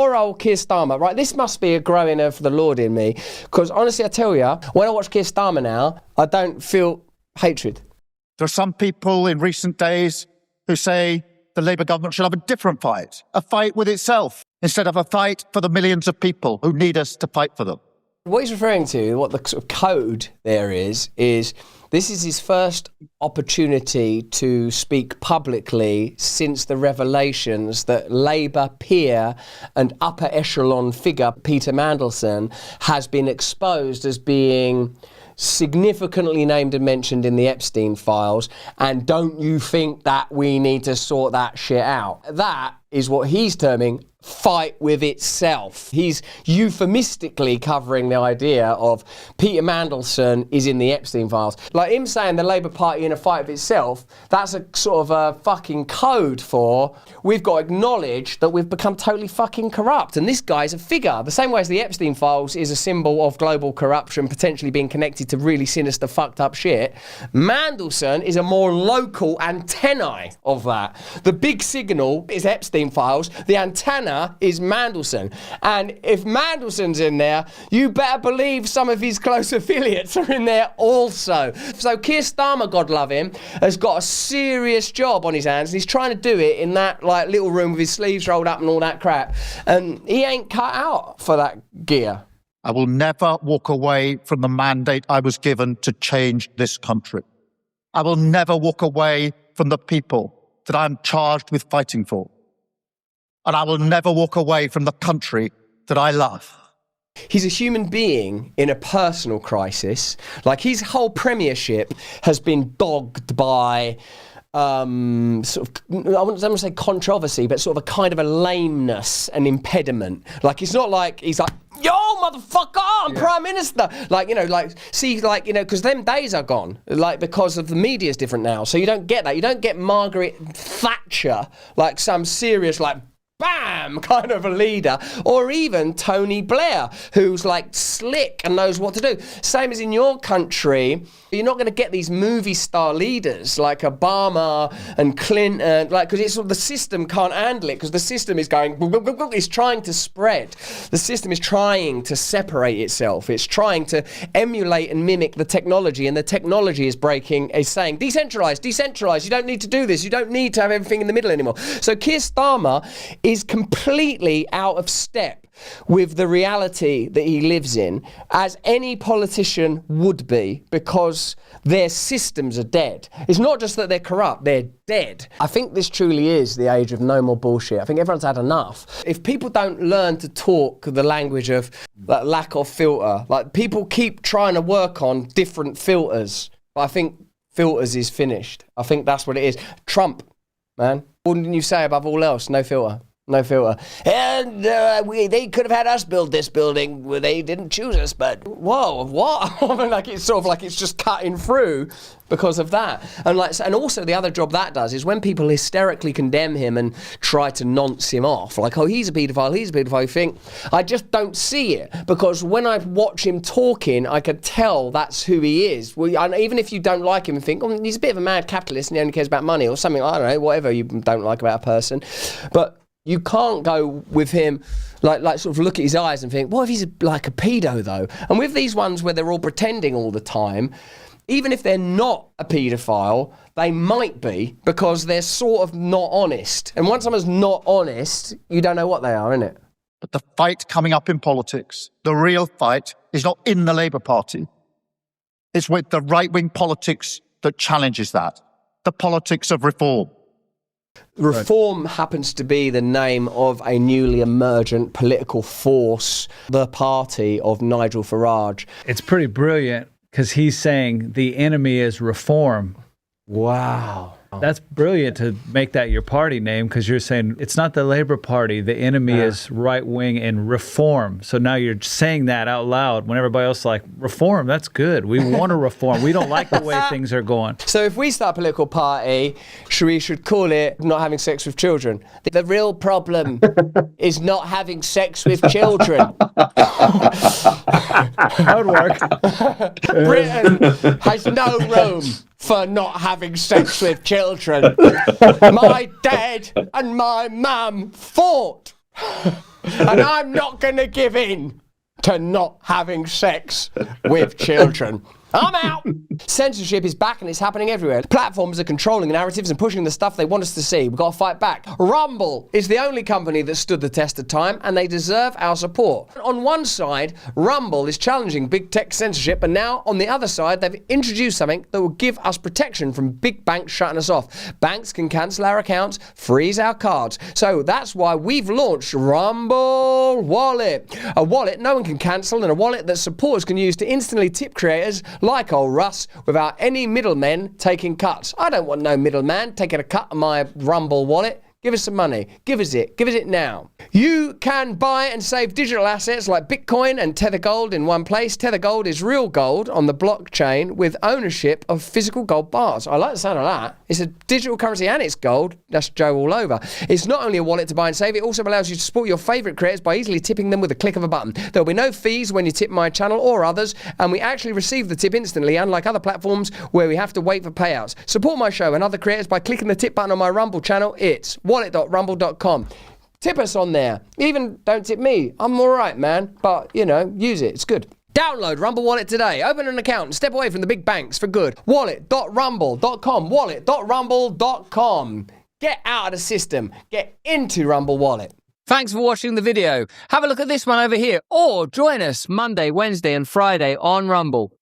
Poor old Keir Starmer, right? This must be a growing of the Lord in me, because honestly, I tell you, when I watch Keir Starmer now, I don't feel hatred. There are some people in recent days who say the Labour government should have a different fight, a fight with itself, instead of a fight for the millions of people who need us to fight for them. What he's referring to, what the sort of code there is this is his first opportunity to speak publicly since the revelations that Labour peer and upper echelon figure Peter Mandelson has been exposed as being significantly named and mentioned in the Epstein files, and don't you think that we need to sort that shit out? That is what he's terming fight with itself. He's euphemistically covering the idea of Peter Mandelson is in the Epstein files. Like him saying the Labour Party in a fight with itself, that's a sort of a fucking code for we've got to acknowledge that we've become totally fucking corrupt. And this guy's a figure. The same way as the Epstein files is a symbol of global corruption potentially being connected to really sinister, fucked up shit, Mandelson is a more local antennae of that. The big signal is Epstein files. The antenna is Mandelson. And if Mandelson's in there, you better believe some of his close affiliates are in there also. So Keir Starmer, God love him, has got a serious job on his hands, and he's trying to do it in that like little room with his sleeves rolled up and all that crap. And he ain't cut out for that gear. I will never walk away from the mandate I was given to change this country. I will never walk away from the people that I'm charged with fighting for. And I will never walk away from the country that I love. He's a human being in a personal crisis. Like his whole premiership has been dogged by sort of, I wouldn't say controversy, but sort of a kind of a lameness and impediment. Like it's not like he's like, yo, motherfucker, I'm Prime Minister. Like, you know, like, see, like, you know, because them days are gone, like, because of the media's different now. So you don't get that. You don't get Margaret Thatcher, like some serious, like, bam, kind of a leader, or even Tony Blair, who's like slick and knows what to do. Same as in your country, you're not going to get these movie star leaders like Obama and Clinton, like, because it's the system can't handle it, because the system is going, it's trying to spread. The system is trying to separate itself. It's trying to emulate and mimic the technology, and the technology is saying, decentralize, you don't need to do this, you don't need to have everything in the middle anymore. So Keir Starmer is completely out of step with the reality that he lives in, as any politician would be, because their systems are dead. It's not just that they're corrupt, they're dead. I think this truly is the age of no more bullshit. I think everyone's had enough. If people don't learn to talk the language of that lack of filter, like people keep trying to work on different filters, but I think filters is finished. I think that's what it is. Trump, man, what didn't you say above all else? No filter. No filter. And they could have had us build this building where they didn't choose us, but whoa, what? I mean, like it's sort of like it's just cutting through because of that. And like, and also the other job that does is when people hysterically condemn him and try to nonce him off, like, oh, he's a paedophile, you think, I just don't see it, because when I watch him talking, I could tell that's who he is. Well, and even if you don't like him and think, oh, he's a bit of a mad capitalist and he only cares about money or something, I don't know, whatever you don't like about a person, but you can't go with him, like sort of look at his eyes and think, what if he's like a pedo though? And with these ones where they're all pretending all the time, even if they're not a paedophile, they might be, because they're sort of not honest. And once someone's not honest, you don't know what they are, innit? But the fight coming up in politics, the real fight, is not in the Labour Party. It's with the right-wing politics that challenges that, the politics of reform. Reform happens to be the name of a newly emergent political force, the party of Nigel Farage. It's pretty brilliant because he's saying the enemy is reform. Wow. That's brilliant to make that your party name, because you're saying it's not the Labour Party. The enemy is right-wing and reform. So now you're saying that out loud when everybody else is like, reform, that's good. We want to reform. We don't like the way things are going. So if we start a political party, we should call it not having sex with children. The real problem is not having sex with children. That would work. Britain has no room for not having sex with children. My dad and my mum fought And I'm not going to give in to not having sex with children. I'm out. Censorship is back and it's happening everywhere. Platforms are controlling narratives and pushing the stuff they want us to see. We've got to fight back. Rumble is the only company that stood the test of time, and they deserve our support. On one side, Rumble is challenging big tech censorship, and now on the other side, they've introduced something that will give us protection from big banks shutting us off. Banks can cancel our accounts, freeze our cards. So that's why we've launched Rumble Wallet. A wallet no one can cancel, and a wallet that supporters can use to instantly tip creators like old Russ without any middlemen taking cuts. I don't want no middleman taking a cut of my Rumble wallet. Give us some money. Give us it. Give us it now. You can buy and save digital assets like Bitcoin and Tether Gold in one place. Tether Gold is real gold on the blockchain with ownership of physical gold bars. I like the sound of that. It's a digital currency and it's gold. That's Joe all over. It's not only a wallet to buy and save, it also allows you to support your favourite creators by easily tipping them with a click of a button. There'll be no fees when you tip my channel or others, and we actually receive the tip instantly, unlike other platforms where we have to wait for payouts. Support my show and other creators by clicking the tip button on my Rumble channel. It's wallet.rumble.com. Tip us on there. Even don't tip me. I'm all right, man. But, you know, use it. It's good. Download Rumble Wallet today. Open an account and step away from the big banks for good. Wallet.rumble.com. Wallet.rumble.com. Get out of the system. Get into Rumble Wallet. Thanks for watching the video. Have a look at this one over here, or join us Monday, Wednesday and Friday on Rumble.